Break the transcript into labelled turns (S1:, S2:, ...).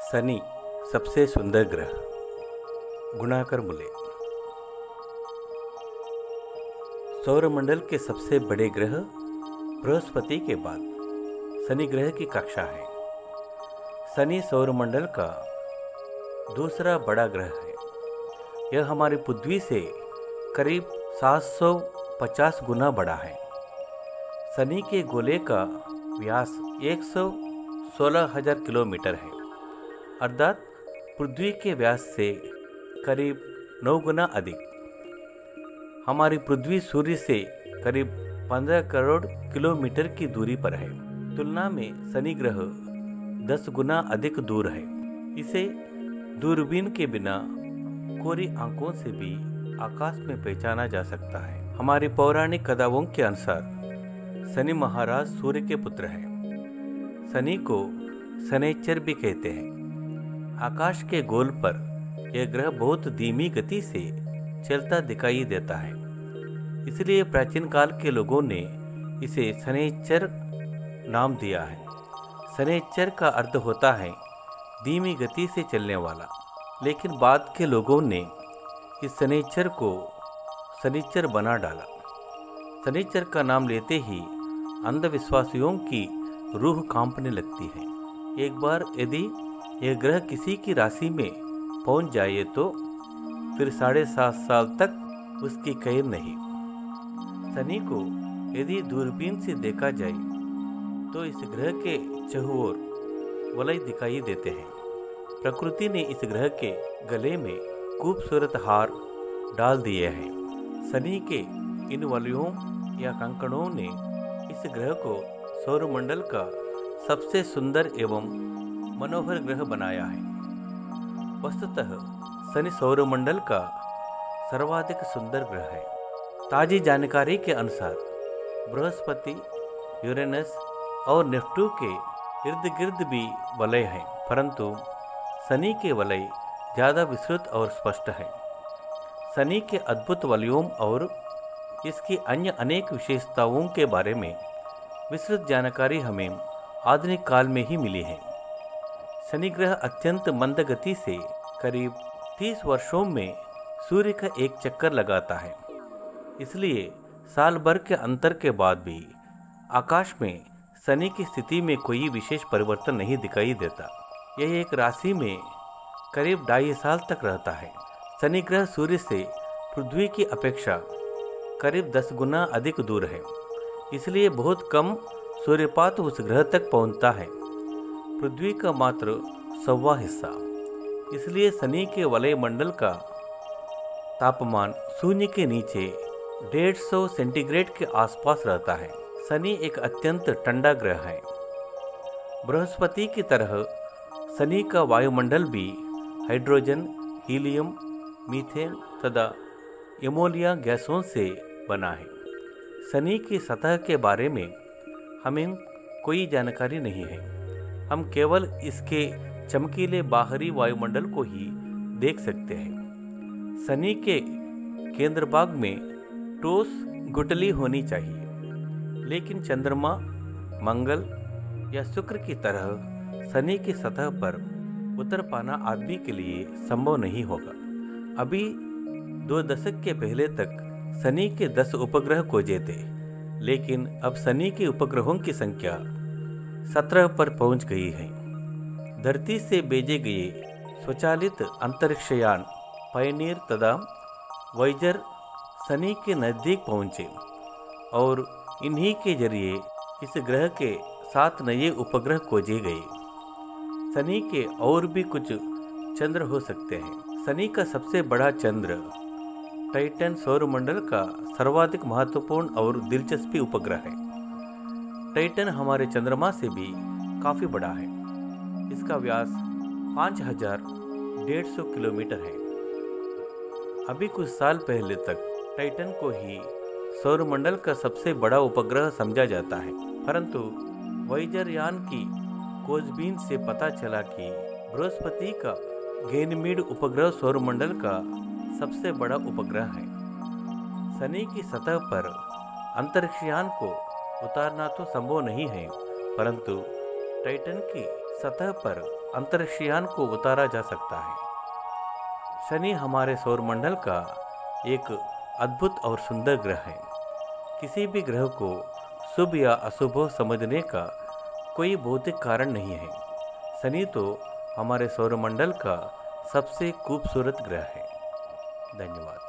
S1: शनि सबसे सुंदर ग्रह। गुणाकर मूल्य। सौरमंडल के सबसे बड़े ग्रह बृहस्पति के बाद शनि ग्रह की कक्षा है। शनि सौरमंडल का दूसरा बड़ा ग्रह है। यह हमारी पृथ्वी से करीब 750 गुना बड़ा है। शनि के गोले का व्यास 116,000 किलोमीटर है, अर्थात पृथ्वी के व्यास से करीब 9 गुना अधिक। हमारी पृथ्वी सूर्य से करीब 15 करोड़ किलोमीटर की दूरी पर है। तुलना में शनि ग्रह 10 गुना अधिक दूर है। इसे दूरबीन के बिना कोरी आंखों से भी आकाश में पहचाना जा सकता है। हमारी पौराणिक कथाओं के अनुसार शनि महाराज सूर्य के पुत्र हैं। शनि को शनैश्चर भी कहते हैं। आकाश के गोल पर यह ग्रह बहुत धीमी गति से चलता दिखाई देता है, इसलिए प्राचीन काल के लोगों ने इसे शनैश्चर नाम दिया है। शनैश्चर का अर्थ होता है धीमी गति से चलने वाला, लेकिन बाद के लोगों ने इस शनैश्चर को शनिश्चर बना डाला। शनिश्चर का नाम लेते ही अंधविश्वासियों की रूह कांपने लगती है। एक बार यदि यह ग्रह किसी की राशि में पहुंच जाए तो फिर 7.5 साल तक उसकी खैर नहीं। शनि को यदि दूरबीन से देखा जाए तो इस ग्रह के चहुओर वलय दिखाई देते हैं। प्रकृति ने इस ग्रह के गले में खूबसूरत हार डाल दिए हैं। शनि के इन वलयों या कंकड़ों ने इस ग्रह को सौरमंडल का सबसे सुंदर एवं मनोहर ग्रह बनाया है। वस्तुतः शनि सौरमंडल का सर्वाधिक सुंदर ग्रह है। ताज़ी जानकारी के अनुसार बृहस्पति, यूरेनस और नेप्ट्यून के इर्द गिर्द भी वलय हैं, परंतु शनि के वलय ज़्यादा विस्तृत और स्पष्ट है। शनि के अद्भुत वलयों और इसकी अन्य अनेक विशेषताओं के बारे में विस्तृत जानकारी हमें आधुनिक काल में ही मिली है। शनि ग्रह अत्यंत मंद गति से करीब 30 वर्षों में सूर्य का एक चक्कर लगाता है, इसलिए साल भर के अंतर के बाद भी आकाश में शनि की स्थिति में कोई विशेष परिवर्तन नहीं दिखाई देता। यह एक राशि में करीब 2.5 साल तक रहता है। शनि ग्रह सूर्य से पृथ्वी की अपेक्षा करीब 10 गुना अधिक दूर है, इसलिए बहुत कम सूर्यपात उस ग्रह तक पहुंचता है, पृथ्वी का मात्र 1/4 हिस्सा। इसलिए शनि के वलय मंडल का तापमान शून्य के नीचे 150 सेंटीग्रेड के आसपास रहता है। शनि एक अत्यंत ठंडा ग्रह है। बृहस्पति की तरह शनि का वायुमंडल भी हाइड्रोजन, हीलियम, मीथेन तथा एमोनिया गैसों से बना है। शनि की सतह के बारे में हमें कोई जानकारी नहीं है। हम केवल इसके चमकीले बाहरी वायुमंडल को ही देख सकते हैं। शनि के केंद्र भाग में ठोस गुठली होनी चाहिए, लेकिन चंद्रमा, मंगल या शुक्र की तरह शनि की सतह पर उतर पाना आदमी के लिए संभव नहीं होगा। अभी 2 दशक के पहले तक शनि के 10 उपग्रह खोजे थे, लेकिन अब शनि के उपग्रहों की संख्या 17 पर पहुंच गई है। धरती से भेजे गए स्वचालित अंतरिक्षयान पायनियर तथा वॉयेजर शनि के नज़दीक पहुंचे और इन्हीं के जरिए इस ग्रह के 7 नए उपग्रह खोजे गए। शनि के और भी कुछ चंद्र हो सकते हैं। शनि का सबसे बड़ा चंद्र टाइटन सौरमंडल का सर्वाधिक महत्वपूर्ण और दिलचस्पी उपग्रह है। टाइटन हमारे चंद्रमा से भी काफ़ी बड़ा है। इसका व्यास 5,150 किलोमीटर है। अभी कुछ साल पहले तक टाइटन को ही सौरमंडल का सबसे बड़ा उपग्रह समझा जाता है, परंतु वॉयेजर यान की खोजबीन से पता चला कि बृहस्पति का गैनीमेड उपग्रह सौरमंडल का सबसे बड़ा उपग्रह है। शनि की सतह पर अंतरिक्षयान को उतारना तो संभव नहीं है, परंतु टाइटन की सतह पर अंतरिक्षयान को उतारा जा सकता है। शनि हमारे सौरमंडल का एक अद्भुत और सुंदर ग्रह है। किसी भी ग्रह को शुभ या अशुभ समझने का कोई भौतिक कारण नहीं है। शनि तो हमारे सौरमंडल का सबसे खूबसूरत ग्रह है। धन्यवाद।